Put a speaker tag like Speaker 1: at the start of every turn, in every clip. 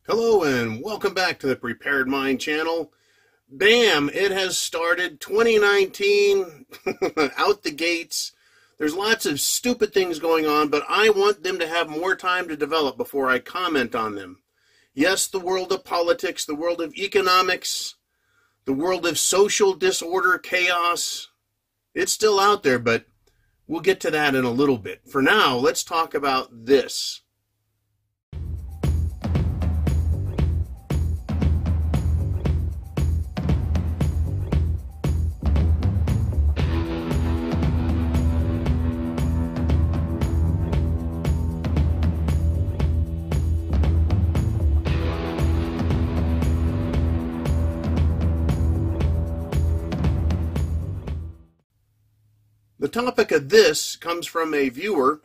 Speaker 1: Hello and welcome back to the Prepared Mind channel. Bam! It has started 2019 out the gates. There's lots of stupid things going on, but I want them to have more time to develop before I comment on them. Yes, the world of politics, the world of economics, the world of social disorder, chaos, it's still out there, but we'll get to that in a little bit. For now, let's talk about this. The topic of this comes from a viewer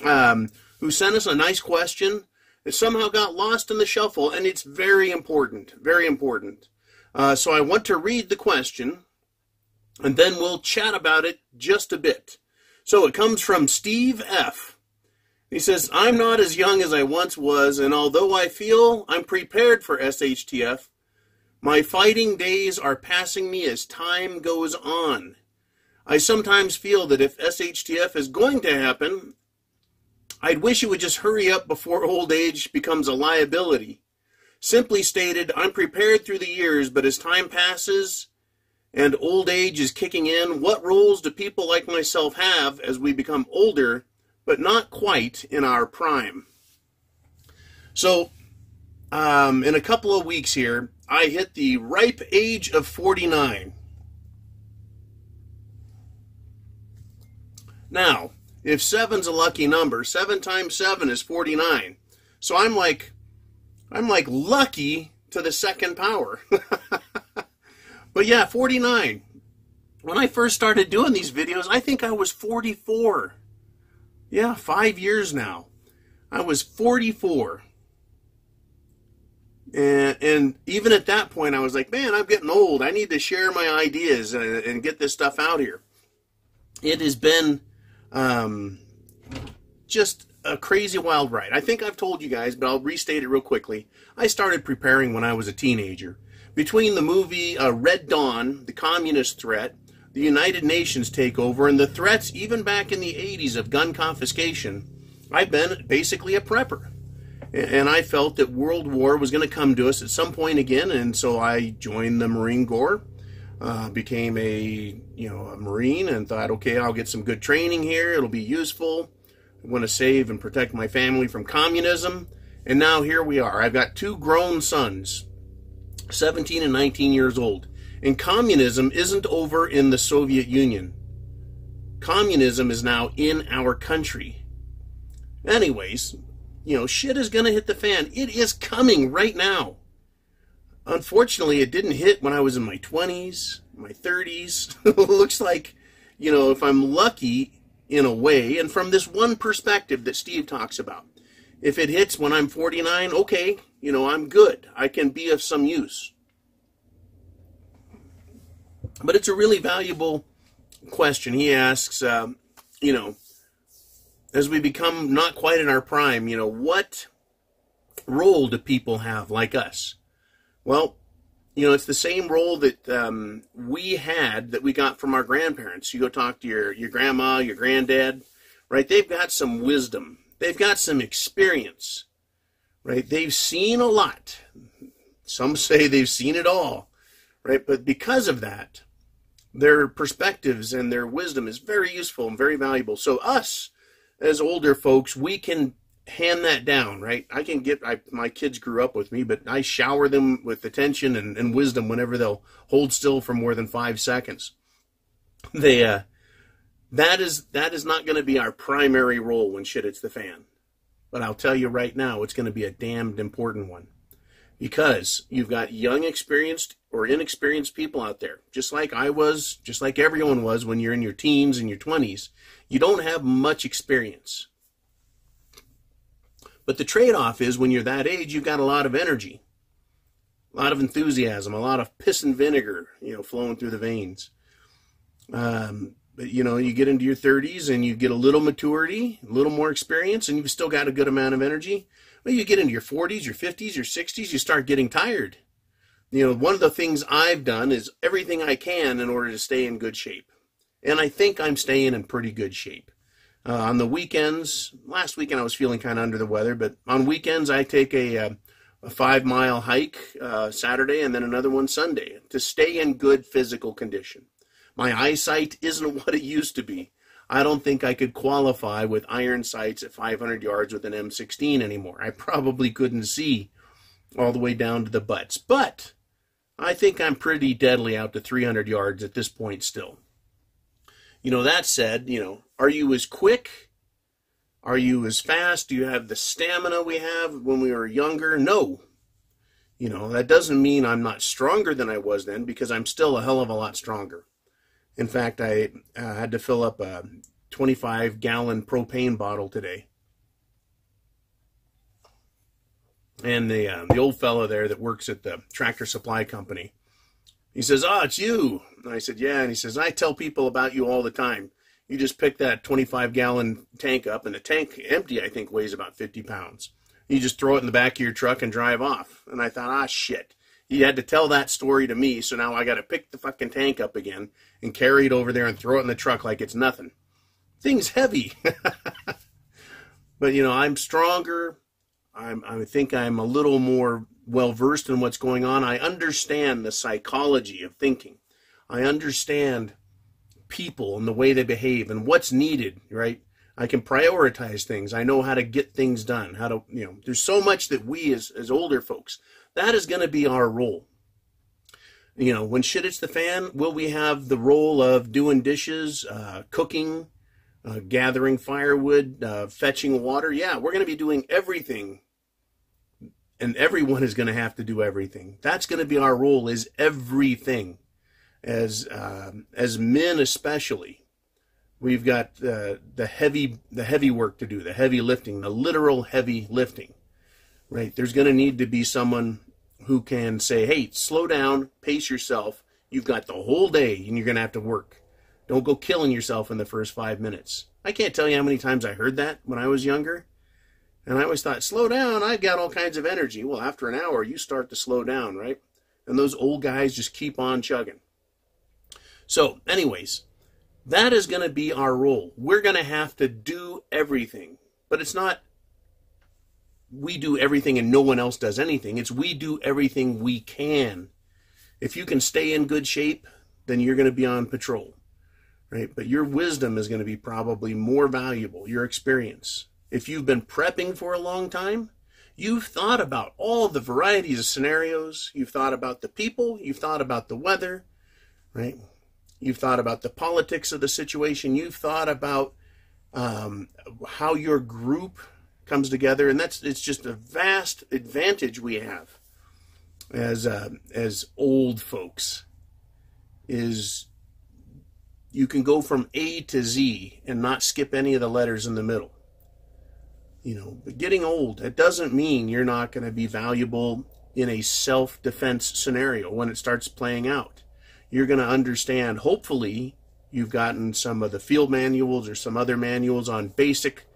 Speaker 1: who sent us a nice question. It somehow got lost in the shuffle, and it's very important, very important. So I want to read the question, and then we'll chat about it just a bit. So it comes from Steve F. He says, I'm not as young as I once was, and although I feel I'm prepared for SHTF, my fighting days are passing me as time goes on. I sometimes feel that if SHTF is going to happen, I'd wish it would just hurry up before old age becomes a liability. Simply stated, I'm prepared through the years, but as time passes and old age is kicking in, what roles do people like myself have as we become older, but not quite in our prime? So, in a couple of weeks here, I hit the ripe age of 49. Now, if 7's a lucky number, 7 times 7 is 49. So I'm like lucky to the second power. But yeah, 49. When I first started doing these videos, I think I was 44. Yeah, 5 years now. I was 44. And even at that point, I was like, man, I'm getting old. I need to share my ideas and get this stuff out here. It has been just a crazy wild ride. I think I've told you guys, but I'll restate it real quickly. I started preparing when I was a teenager. Between the movie Red Dawn, the communist threat, the United Nations takeover, and the threats even back in the 80s of gun confiscation, I've been basically a prepper. And I felt that World War was going to come to us at some point again, and so I joined the Marine Corps. Became a Marine and thought, okay, I'll get some good training here. It'll be useful. I want to save and protect my family from communism. And now here we are. I've got 2 grown sons, 17 and 19 years old. And communism isn't over in the Soviet Union. Communism is now in our country. Anyways, shit is going to hit the fan. It is coming right now. Unfortunately, it didn't hit when I was in my 20s, my 30s. Looks like, if I'm lucky in a way, and from this one perspective that Steve talks about, if it hits when I'm 49, okay, I'm good. I can be of some use. But it's a really valuable question. He asks, as we become not quite in our prime, what role do people have like us? Well, it's the same role that we had that we got from our grandparents. You go talk to your grandma, your granddad, right? They've got some wisdom. They've got some experience, right? They've seen a lot. Some say they've seen it all, right? But because of that, their perspectives and their wisdom is very useful and very valuable. So us, as older folks, we can hand that down, right? My kids grew up with me, but I shower them with attention and wisdom whenever they'll hold still for more than 5 seconds. That is not going to be our primary role when shit hits the fan. But I'll tell you right now, it's going to be a damned important one. Because you've got young, experienced or inexperienced people out there, just like I was, just like everyone was when you're in your teens and your 20s. You don't have much experience. But the trade-off is when you're that age, you've got a lot of energy, a lot of enthusiasm, a lot of piss and vinegar, flowing through the veins. But, you get into your 30s and you get a little maturity, a little more experience, and you've still got a good amount of energy. Well, you get into your 40s, your 50s, your 60s, you start getting tired. One of the things I've done is everything I can in order to stay in good shape. And I think I'm staying in pretty good shape. On the weekends, last weekend I was feeling kind of under the weather, but on weekends I take a 5-mile hike Saturday and then another one Sunday to stay in good physical condition. My eyesight isn't what it used to be. I don't think I could qualify with iron sights at 500 yards with an M16 anymore. I probably couldn't see all the way down to the butts. But I think I'm pretty deadly out to 300 yards at this point still. That said, are you as quick? Are you as fast? Do you have the stamina we have when we were younger? No. That doesn't mean I'm not stronger than I was then, because I'm still a hell of a lot stronger. In fact, I had to fill up a 25-gallon propane bottle today. And the old fellow there that works at the Tractor Supply Company, he says, "Oh, it's you." And I said, "Yeah." And he says, "I tell people about you all the time. You just pick that 25-gallon tank up, and the tank empty, I think, weighs about 50 pounds. You just throw it in the back of your truck and drive off." And I thought, shit. He had to tell that story to me, so now I got to pick the fucking tank up again and carry it over there and throw it in the truck like it's nothing. Thing's heavy. But, I'm stronger. I think I'm a little more well-versed in what's going on. I understand the psychology of thinking. I understand people and the way they behave and what's needed, right? I can prioritize things. I know how to get things done. There's so much that we as older folks, that is going to be our role. When shit hits the fan, will we have the role of doing dishes, cooking, gathering firewood, fetching water? Yeah, we're going to be doing everything. And everyone is going to have to do everything. That's going to be our role, is everything. As men especially, we've got the heavy work to do, the heavy lifting, the literal heavy lifting. Right? There's going to need to be someone who can say, "Hey, slow down, pace yourself. You've got the whole day and you're going to have to work. Don't go killing yourself in the first 5 minutes." I can't tell you how many times I heard that when I was younger. And I always thought, slow down, I've got all kinds of energy. Well, after an hour, you start to slow down, right? And those old guys just keep on chugging. So, anyways, that is going to be our role. We're going to have to do everything. But it's not we do everything and no one else does anything. It's we do everything we can. If you can stay in good shape, then you're going to be on patrol, right? But your wisdom is going to be probably more valuable, your experience. If you've been prepping for a long time, you've thought about all the varieties of scenarios. You've thought about the people. You've thought about the weather, right? You've thought about the politics of the situation. You've thought about how your group comes together, and it's just a vast advantage we have as old folks. Is you can go from A to Z and not skip any of the letters in the middle. But getting old, it doesn't mean you're not going to be valuable in a self-defense scenario when it starts playing out. You're going to understand, hopefully, you've gotten some of the field manuals or some other manuals on basic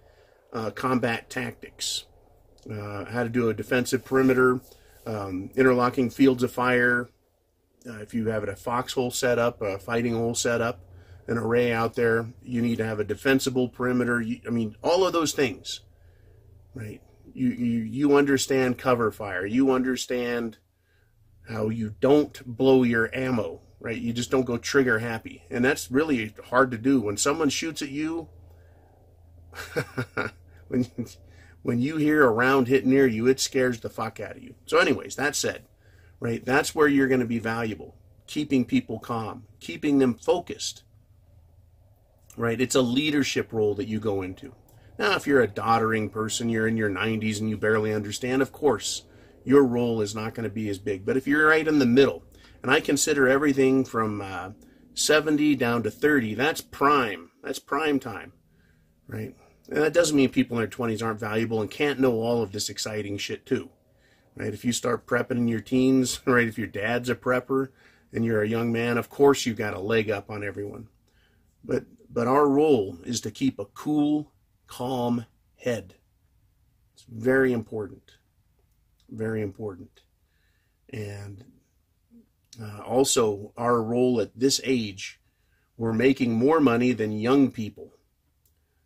Speaker 1: combat tactics. How to do a defensive perimeter, interlocking fields of fire. If you have a foxhole set up, a fighting hole set up, an array out there, you need to have a defensible perimeter. All of those things, right? You understand cover fire. You understand how you don't blow your ammo, right? You just don't go trigger happy. And that's really hard to do. When someone shoots at you, when you hear a round hit near you, it scares the fuck out of you. So anyways, that said, right, that's where you're going to be valuable. Keeping people calm, keeping them focused, right? It's a leadership role that you go into. Now, if you're a doddering person, you're in your 90s and you barely understand, of course, your role is not going to be as big. But if you're right in the middle, and I consider everything from 70 down to 30, that's prime. That's prime time, right? And that doesn't mean people in their 20s aren't valuable and can't know all of this exciting shit too, right? If you start prepping in your teens, right, if your dad's a prepper and you're a young man, of course you've got a leg up on everyone. But our role is to keep a cool, calm head. It's very important. Very important. And also, our role at this age, we're making more money than young people.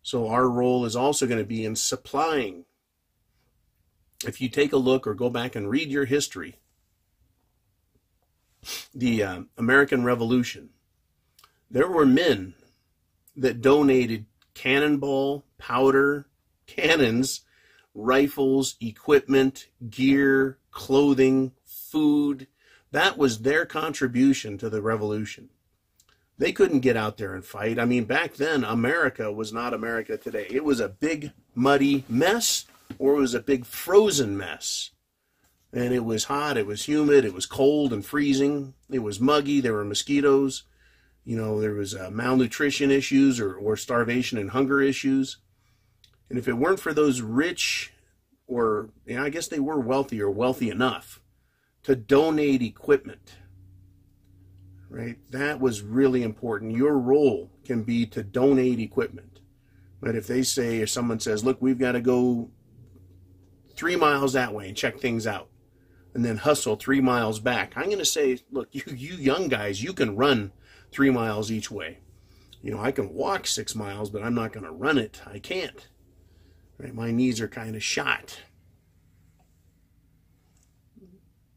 Speaker 1: So our role is also going to be in supplying. If you take a look or go back and read your history, the American Revolution, there were men that donated cannonball, powder, cannons, rifles, equipment, gear, clothing, food. That was their contribution to the revolution. They couldn't get out there and fight. I mean, back then, America was not America today. It was a big, muddy mess, or it was a big frozen mess. And it was hot, it was humid, it was cold and freezing, it was muggy, there were mosquitoes, there was malnutrition issues or starvation and hunger issues. And if it weren't for those rich, or I guess they were wealthy or wealthy enough to donate equipment, right? That was really important. Your role can be to donate equipment. But if they say, or someone says, look, we've got to go 3 miles that way and check things out, and then hustle 3 miles back, I'm going to say, look, you young guys, you can run 3 miles each way. I can walk 6 miles, but I'm not going to run it. I can't. Right? My knees are kind of shot.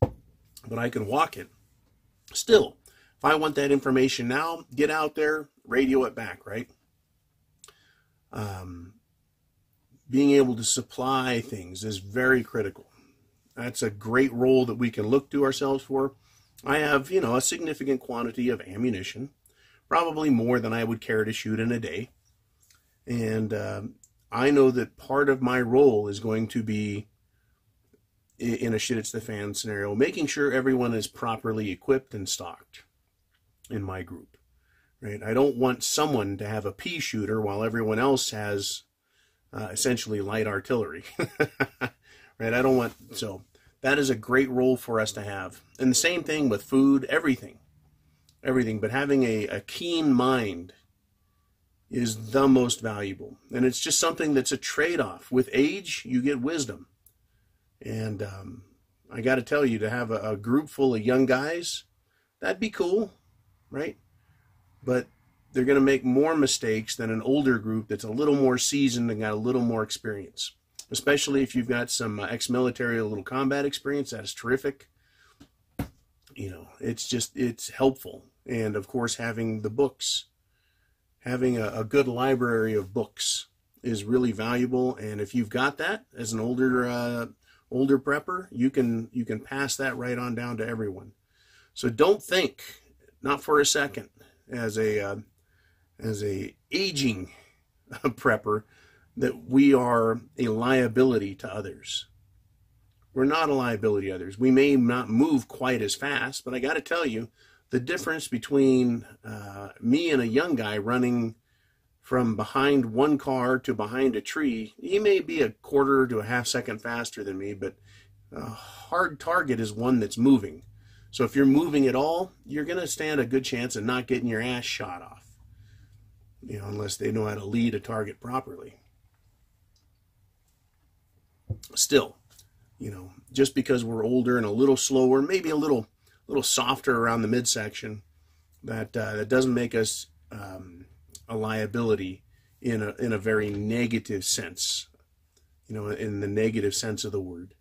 Speaker 1: But I can walk it. Still, if I want that information now, get out there, radio it back, right? Being able to supply things is very critical. That's a great role that we can look to ourselves for. I have, a significant quantity of ammunition, probably more than I would care to shoot in a day. And I know that part of my role is going to be, in a shit it's the fan scenario, making sure everyone is properly equipped and stocked in my group, right? I don't want someone to have a pea shooter while everyone else has essentially light artillery, right? I don't want, so that is a great role for us to have. And the same thing with food, everything, but having a keen mind is the most valuable. And it's just something that's a trade-off. With age, you get wisdom. And I got to tell you, to have a group full of young guys, that'd be cool, right? But they're going to make more mistakes than an older group that's a little more seasoned and got a little more experience. Especially if you've got some ex-military, a little combat experience, that is terrific. It's helpful. And of course, having the books, having a good library of books is really valuable. And if you've got that as an older prepper, you can pass that right on down to everyone. So don't think, not for a second, as a aging prepper, that we are a liability to others. We're not a liability to others. We may not move quite as fast, but I got to tell you, the difference between me and a young guy running from behind one car to behind a tree, he may be a quarter to a half second faster than me, but a hard target is one that's moving. So if you're moving at all, you're going to stand a good chance of not getting your ass shot off, unless they know how to lead a target properly. Still, just because we're older and a little slower, maybe a little softer around the midsection, that doesn't make us a liability in a very negative sense, in the negative sense of the word.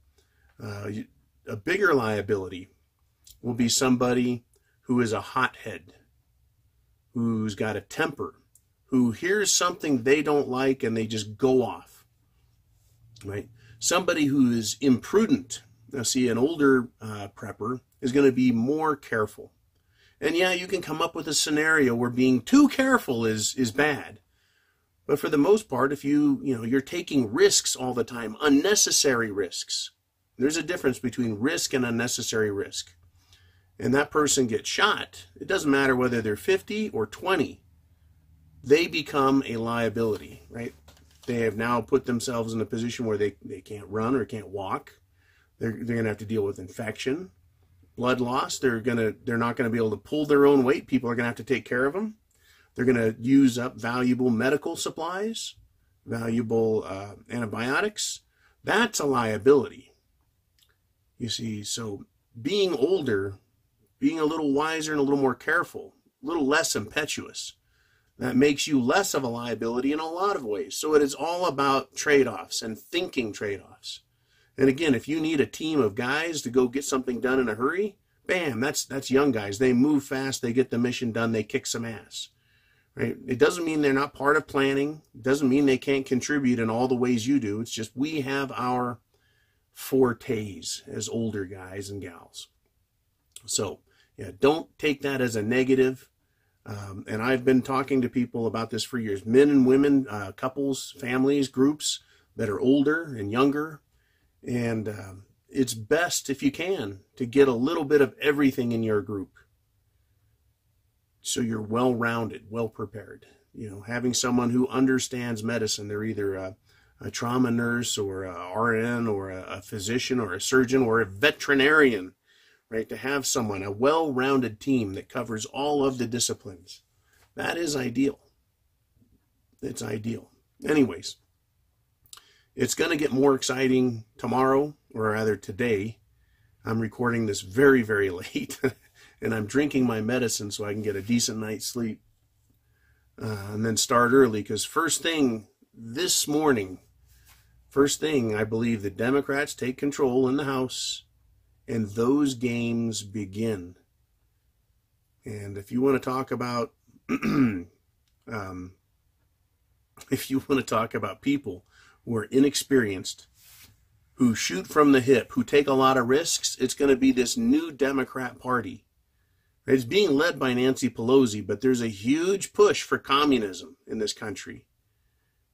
Speaker 1: A bigger liability will be somebody who is a hothead, who's got a temper, who hears something they don't like and they just go off, right? Somebody who is imprudent. Now, see, an older prepper is going to be more careful. And yeah, you can come up with a scenario where being too careful is bad. But for the most part, if you're taking risks all the time, unnecessary risks. There's a difference between risk and unnecessary risk. And that person gets shot. It doesn't matter whether they're 50 or 20. They become a liability, right? They have now put themselves in a position where they can't run or can't walk. They're going to have to deal with infection, blood loss. They're not going to be able to pull their own weight. People are going to have to take care of them. They're going to use up valuable medical supplies, valuable antibiotics. That's a liability. You see, so being older, being a little wiser and a little more careful, a little less impetuous, that makes you less of a liability in a lot of ways. So it is all about trade-offs and thinking trade-offs. And again, if you need a team of guys to go get something done in a hurry, bam, that's young guys. They move fast, they get the mission done, they kick some ass. Right? It doesn't mean they're not part of planning. It doesn't mean they can't contribute in all the ways you do. It's just we have our fortes as older guys and gals. So, yeah, don't take that as a negative. And I've been talking to people about this for years. Men and women, couples, families, groups that are older and younger. And it's best, if you can, to get a little bit of everything in your group. So you're well-rounded, well-prepared. You know, having someone who understands medicine. They're either a trauma nurse or a RN or a physician or a surgeon or a veterinarian. Right, to have someone, a well-rounded team that covers all of the disciplines. That is ideal. It's ideal. Anyways, it's going to get more exciting tomorrow, or rather today. I'm recording this very, very late, and I'm drinking my medicine so I can get a decent night's sleep. And then start early, because first thing this morning, I believe the Democrats take control in the House. And those games begin. And if you want to talk about, people who are inexperienced, who shoot from the hip, who take a lot of risks, it's going to be this new Democrat Party. It's being led by Nancy Pelosi, but there's a huge push for communism in this country.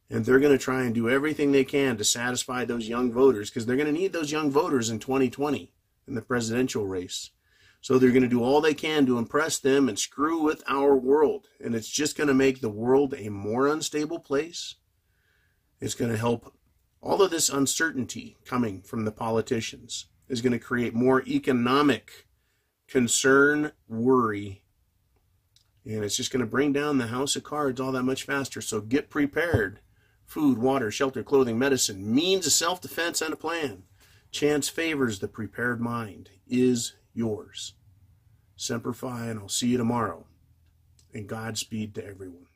Speaker 1: And they're going to try and do everything they can to satisfy those young voters, because they're going to need those young voters in 2020. In the presidential race. So they're going to do all they can to impress them and screw with our world. And it's just going to make the world a more unstable place. It's going to help all of this uncertainty coming from the politicians is going to create more economic concern, worry. And it's just going to bring down the house of cards all that much faster. So get prepared. Food, water, shelter, clothing, medicine, means of self-defense, and a plan. Chance favors the prepared mind is yours. Semper Fi, and I'll see you tomorrow. And Godspeed to everyone.